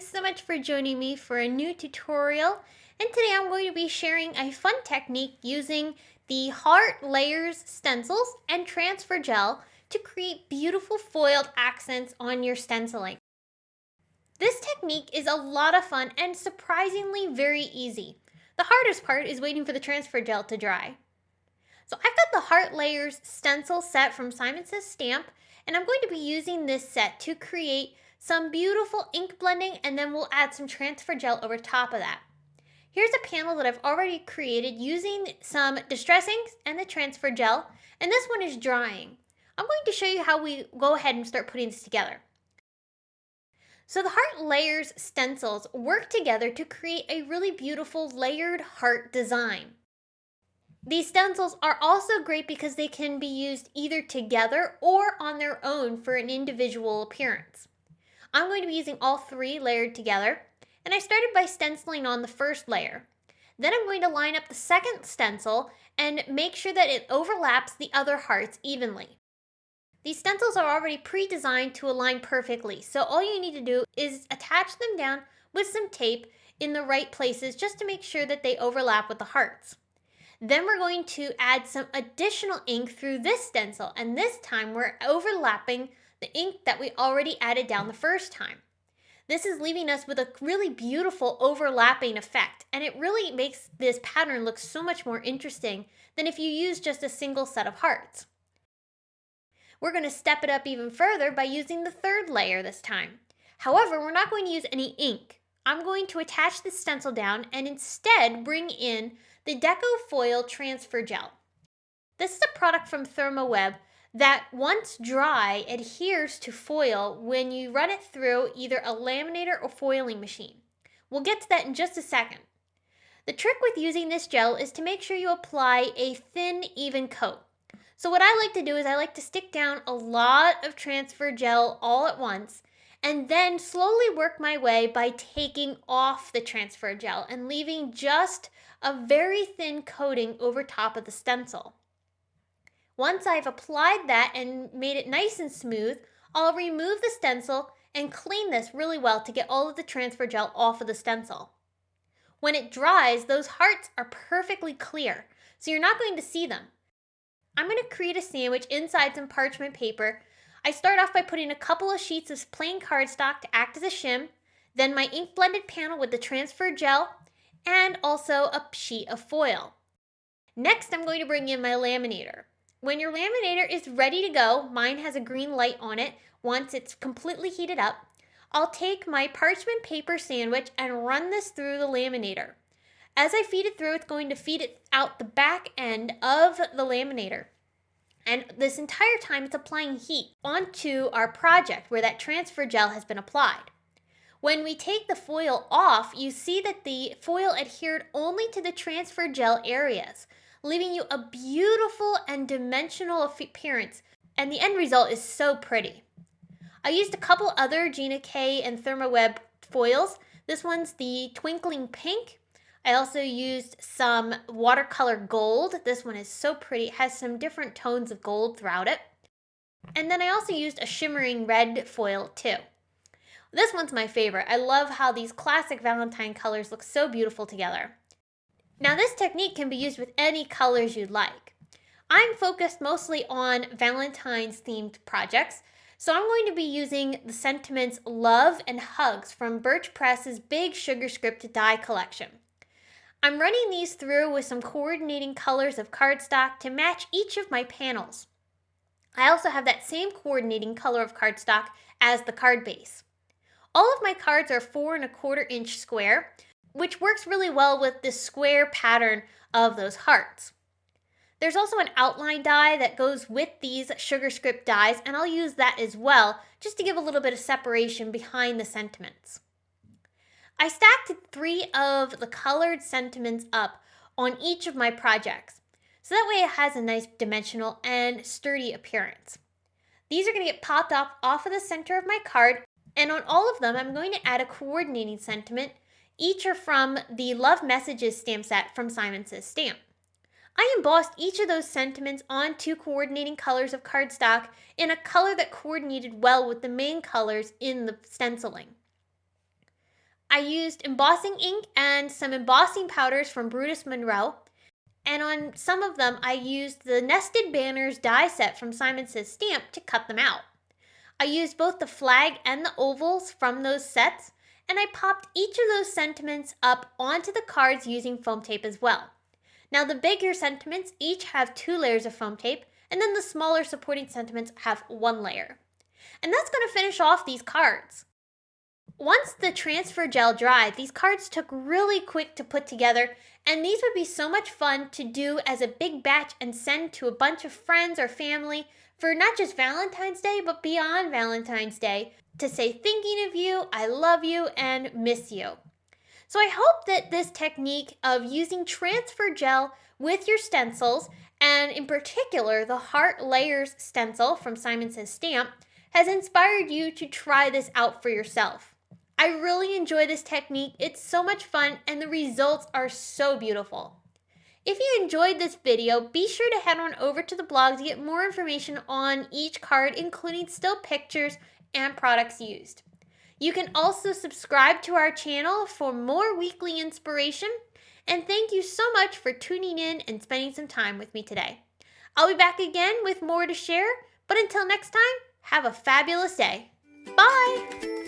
thanks so much for joining me for a new tutorial. And today I'm going to be sharing a fun technique using the Heart Layers stencils and transfer gel to create beautiful foiled accents on your stenciling. This technique is a lot of fun and surprisingly very easy. The hardest part is waiting for the transfer gel to dry. So I've got the Heart Layers stencil set from Simon Says Stamp, and I'm going to be using this set to create some beautiful ink blending, and then we'll add some transfer gel over top of that. Here's a panel that I've already created using some distress inks and the transfer gel, and this one is drying. I'm going to show you how we go ahead and start putting this together. So the Heart Layers stencils work together to create a really beautiful layered heart design. These stencils are also great because they can be used either together or on their own for an individual appearance. I'm going to be using all three layered together, and I started by stenciling on the first layer. Then I'm going to line up the second stencil and make sure that it overlaps the other hearts evenly. These stencils are already pre-designed to align perfectly, so all you need to do is attach them down with some tape in the right places just to make sure that they overlap with the hearts. Then we're going to add some additional ink through this stencil, and this time we're overlapping the ink that we already added down the first time. This is leaving us with a really beautiful overlapping effect, and it really makes this pattern look so much more interesting than if you use just a single set of hearts. We're going to step it up even further by using the third layer this time. However, we're not going to use any ink. I'm going to attach the stencil down and instead bring in the Deco Foil Transfer Gel. This is a product from Therm that once dry adheres to foil when you run it through either a laminator or foiling machine. We'll get to that in just a second. The trick with using this gel is to make sure you apply a thin, even coat. So what I like to do is I like to stick down a lot of transfer gel all at once and then slowly work my way by taking off the transfer gel and leaving just a very thin coating over top of the stencil. Once I've applied that and made it nice and smooth, I'll remove the stencil and clean this really well to get all of the transfer gel off of the stencil. When it dries, those hearts are perfectly clear, so you're not going to see them. I'm going to create a sandwich inside some parchment paper. I start off by putting a couple of sheets of plain cardstock to act as a shim, then my ink blended panel with the transfer gel, and also a sheet of foil. Next, I'm going to bring in my laminator. When your laminator is ready to go, mine has a green light on it. Once it's completely heated up, I'll take my parchment paper sandwich and run this through the laminator. As I feed it through, it's going to feed it out the back end of the laminator. And this entire time, it's applying heat onto our project where that transfer gel has been applied. When we take the foil off, you see that the foil adhered only to the transfer gel areas, leaving you a beautiful and dimensional appearance, and the end result is so pretty. I used a couple other Gina K and Therm foils. This one's the Twinkling Pink. I also used some watercolor gold. This one is so pretty. It has some different tones of gold throughout it. And then I also used a shimmering red foil too. This one's my favorite. I love how these classic Valentine colors look so beautiful together. Now this technique can be used with any colors you'd like. I'm focused mostly on Valentine's themed projects, so I'm going to be using the sentiments Love and Hugs from Birch Press's Big Sugar Script die collection. I'm running these through with some coordinating colors of cardstock to match each of my panels. I also have that same coordinating color of cardstock as the card base. All of my cards are 4 1/4 inch square, which works really well with this square pattern of those hearts. There's also an outline die that goes with these sugar script dies, and I'll use that as well, just to give a little bit of separation behind the sentiments. I stacked 3 of the colored sentiments up on each of my projects, so that way it has a nice dimensional and sturdy appearance. These are going to get popped off of the center of my card, and on all of them I'm going to add a coordinating sentiment. Each are from the Love Messages stamp set from Simon Says Stamp. I embossed each of those sentiments on 2 coordinating colors of cardstock in a color that coordinated well with the main colors in the stenciling. I used embossing ink and some embossing powders from Brutus Monroe. And on some of them, I used the Nested Banners die set from Simon Says Stamp to cut them out. I used both the flag and the ovals from those sets, and I popped each of those sentiments up onto the cards using foam tape as well. Now the bigger sentiments each have 2 layers of foam tape, and then the smaller supporting sentiments have 1 layer. And that's going to finish off these cards. Once the transfer gel dried, these cards took really quick to put together, and these would be so much fun to do as a big batch and send to a bunch of friends or family for not just Valentine's Day, but beyond Valentine's Day, to say thinking of you, I love you, and miss you. So I hope that this technique of using transfer gel with your stencils, and in particular the Heart Layers stencil from Simon Says Stamp, has inspired you to try this out for yourself. I really enjoy this technique, it's so much fun, and the results are so beautiful. If you enjoyed this video, be sure to head on over to the blog to get more information on each card, including still pictures and products used. You can also subscribe to our channel for more weekly inspiration, and thank you so much for tuning in and spending some time with me today. I'll be back again with more to share, but until next time, have a fabulous day. Bye!